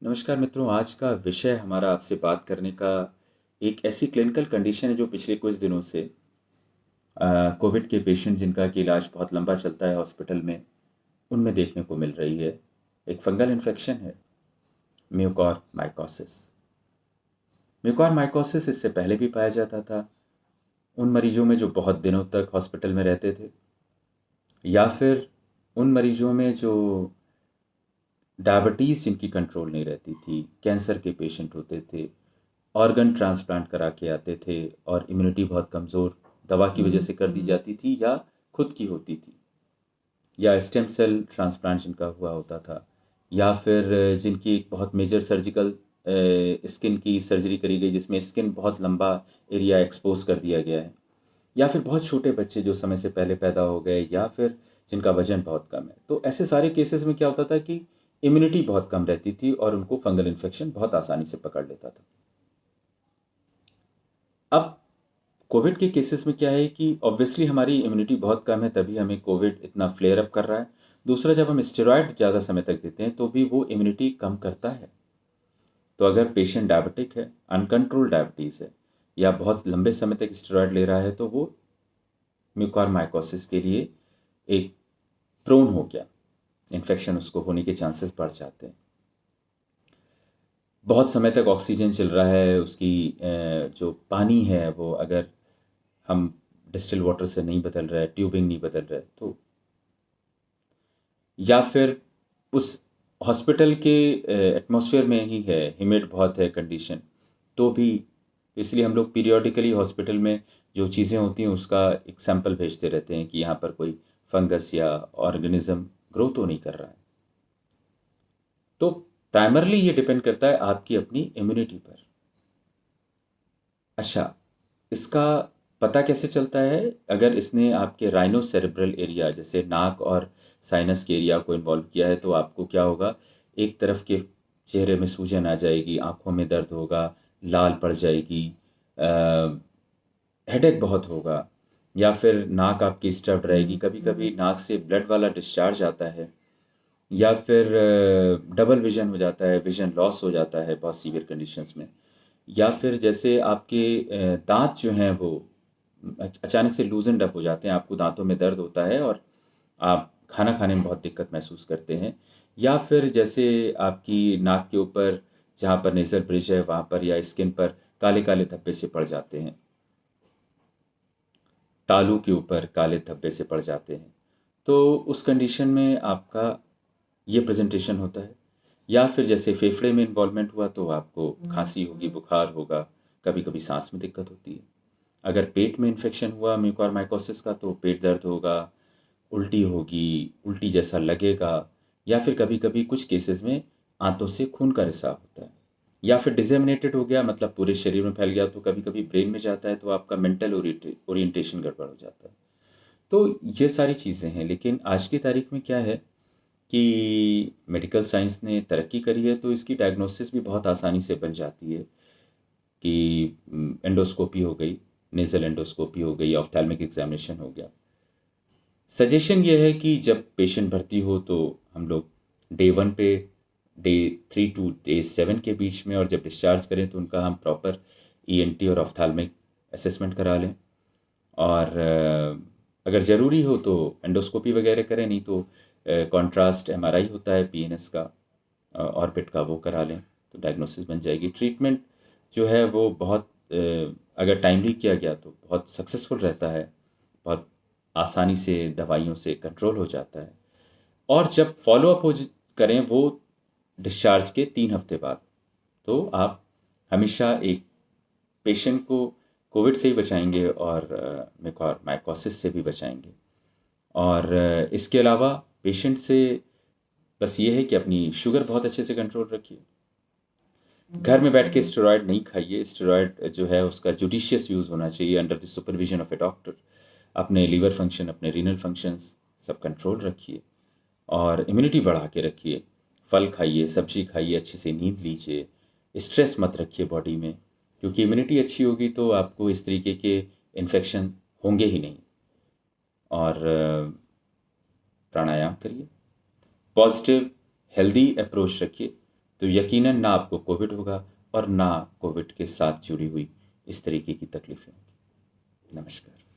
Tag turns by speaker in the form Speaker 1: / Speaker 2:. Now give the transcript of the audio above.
Speaker 1: नमस्कार मित्रों, आज का विषय हमारा आपसे बात करने का एक ऐसी क्लिनिकल कंडीशन है जो पिछले कुछ दिनों से कोविड के पेशेंट जिनका कि इलाज बहुत लंबा चलता है हॉस्पिटल में, उनमें देखने को मिल रही है। एक फंगल इन्फेक्शन है, म्यूकॉरमाइकोसिस। म्यूकॉरमाइकोसिस इससे पहले भी पाया जाता था उन मरीजों में जो बहुत दिनों तक हॉस्पिटल में रहते थे, या फिर उन मरीजों में जो डायबिटीज़ जिनकी कंट्रोल नहीं रहती थी, कैंसर के पेशेंट होते थे, ऑर्गन ट्रांसप्लांट करा के आते थे और इम्यूनिटी बहुत कमज़ोर दवा की वजह से कर दी जाती थी या खुद की होती थी, या स्टेम सेल ट्रांसप्लांट जिनका हुआ होता था, या फिर जिनकी एक बहुत मेजर सर्जिकल स्किन की सर्जरी करी गई जिसमें स्किन बहुत लंबा एरिया एक्सपोज कर दिया गया है, या फिर बहुत छोटे बच्चे जो समय से पहले पैदा हो गए, या फिर जिनका वजन बहुत कम है। तो ऐसे सारे केसेस में क्या होता था कि इम्यूनिटी बहुत कम रहती थी और उनको फंगल इन्फेक्शन बहुत आसानी से पकड़ लेता था। अब कोविड के केसेस में क्या है कि ऑब्वियसली हमारी इम्यूनिटी बहुत कम है, तभी हमें कोविड इतना फ्लेयर अप कर रहा है। दूसरा, जब हम स्टेरॉयड ज़्यादा समय तक देते हैं तो भी वो इम्यूनिटी कम करता है। तो अगर पेशेंट डायबिटिक है, अनकंट्रोल्ड डायबिटीज़ है, या बहुत लंबे समय तक स्टेरॉयड ले रहा है, तो वो म्यूकरमाइकोसिस के लिए एक प्रोन हो गया, इन्फेक्शन उसको होने के चांसेस बढ़ जाते हैं। बहुत समय तक ऑक्सीजन चल रहा है, उसकी जो पानी है वो अगर हम डिस्टिल वाटर से नहीं बदल रहे, ट्यूबिंग नहीं बदल रहे, तो या फिर उस हॉस्पिटल के एटमॉस्फेयर में ही है, ह्यूमिड बहुत है कंडीशन, तो भी, इसलिए हम लोग पीरियोडिकली हॉस्पिटल में जो चीज़ें होती हैं उसका एक सैंपल भेजते रहते हैं कि यहाँ पर कोई फंगस या ऑर्गेनिज्म ग्रो तो नहीं कर रहा है। तो प्राइमरली ये डिपेंड करता है आपकी अपनी इम्यूनिटी पर। अच्छा, इसका पता कैसे चलता है? अगर इसने आपके राइनो सेरेब्रल एरिया जैसे नाक और साइनस के एरिया को इन्वॉल्व किया है तो आपको क्या होगा, एक तरफ के चेहरे में सूजन आ जाएगी, आंखों में दर्द होगा, लाल पड़ जाएगी, हेडेक बहुत होगा, या फिर नाक आपकी स्टब्ड रहेगी, कभी कभी नाक से ब्लड वाला डिस्चार्ज आता है, या फिर डबल विजन हो जाता है, विजन लॉस हो जाता है बहुत सीवियर कंडीशंस में, या फिर जैसे आपके दांत जो हैं वो अचानक से लूजन अप हो जाते हैं, आपको दांतों में दर्द होता है और आप खाना खाने में बहुत दिक्कत महसूस करते हैं, या फिर जैसे आपकी नाक के ऊपर जहाँ पर नेज़ल ब्रिज है वहाँ पर या स्किन पर काले काले धब्बे से पड़ जाते हैं, तालू के ऊपर काले धब्बे से पड़ जाते हैं, तो उस कंडीशन में आपका ये प्रेजेंटेशन होता है। या फिर जैसे फेफड़े में इन्वॉल्वमेंट हुआ तो आपको खांसी होगी, बुखार होगा, कभी कभी सांस में दिक्कत होती है। अगर पेट में इन्फेक्शन हुआ म्यूकरमाइकोसिस का तो पेट दर्द होगा, उल्टी होगी, उल्टी जैसा लगेगा, या फिर कभी कभी कुछ केसेस में आंतों से खून का रिसाव होता है, या फिर डिसेमिनेटेड हो गया मतलब पूरे शरीर में फैल गया तो कभी कभी ब्रेन में जाता है तो आपका मेंटल ओरिएंटेशन गड़बड़ हो जाता है। तो ये सारी चीज़ें हैं, लेकिन आज की तारीख में क्या है कि मेडिकल साइंस ने तरक्की करी है तो इसकी डायग्नोसिस भी बहुत आसानी से बन जाती है कि एंडोस्कोपी हो गई, नेज़ल एंडोस्कोपी हो गई, ऑफ्थैल्मिक एग्जामिनेशन हो गया। सजेशन ये है कि जब पेशेंट भर्ती हो तो हम लोग डे 1 पे डे 3 टू डे 7 के बीच में, और जब डिस्चार्ज करें तो उनका हम प्रॉपर ईएनटी और ऑफ्थैल्मिक असेसमेंट करा लें, और अगर ज़रूरी हो तो एंडोस्कोपी वगैरह करें, नहीं तो कॉन्ट्रास्ट एमआरआई होता है पीएनएस का, ऑर्बिट का, वो करा लें तो डायग्नोसिस बन जाएगी। ट्रीटमेंट जो है वो बहुत अगर टाइमली किया गया तो बहुत सक्सेसफुल रहता है, बहुत आसानी से दवाइयों से कंट्रोल हो जाता है। और जब फॉलोअप करें वो डिस्चार्ज के 3 हफ्ते बाद, तो आप हमेशा एक पेशेंट को कोविड से ही बचाएंगे और म्यूकरमाइकोसिस से भी बचाएंगे। और इसके अलावा पेशेंट से बस ये है कि अपनी शुगर बहुत अच्छे से कंट्रोल रखिए, घर में बैठ के स्टेरॉयड नहीं खाइए, स्टेरॉयड जो है उसका जुडिशियस यूज़ होना चाहिए under the supervision of A doctor. अपने लीवर फंक्शन, अपने रीनल फंक्शंस सब कंट्रोल रखिए और इम्यूनिटी बढ़ा के रखिए। फल खाइए, सब्जी खाइए, अच्छे से नींद लीजिए, स्ट्रेस मत रखिए बॉडी में, क्योंकि इम्यूनिटी अच्छी होगी तो आपको इस तरीके के इन्फेक्शन होंगे ही नहीं। और प्राणायाम करिए, पॉजिटिव हेल्दी अप्रोच रखिए, तो यकीनन ना आपको कोविड होगा और ना कोविड के साथ जुड़ी हुई इस तरीके की तकलीफ़ें होंगी। नमस्कार।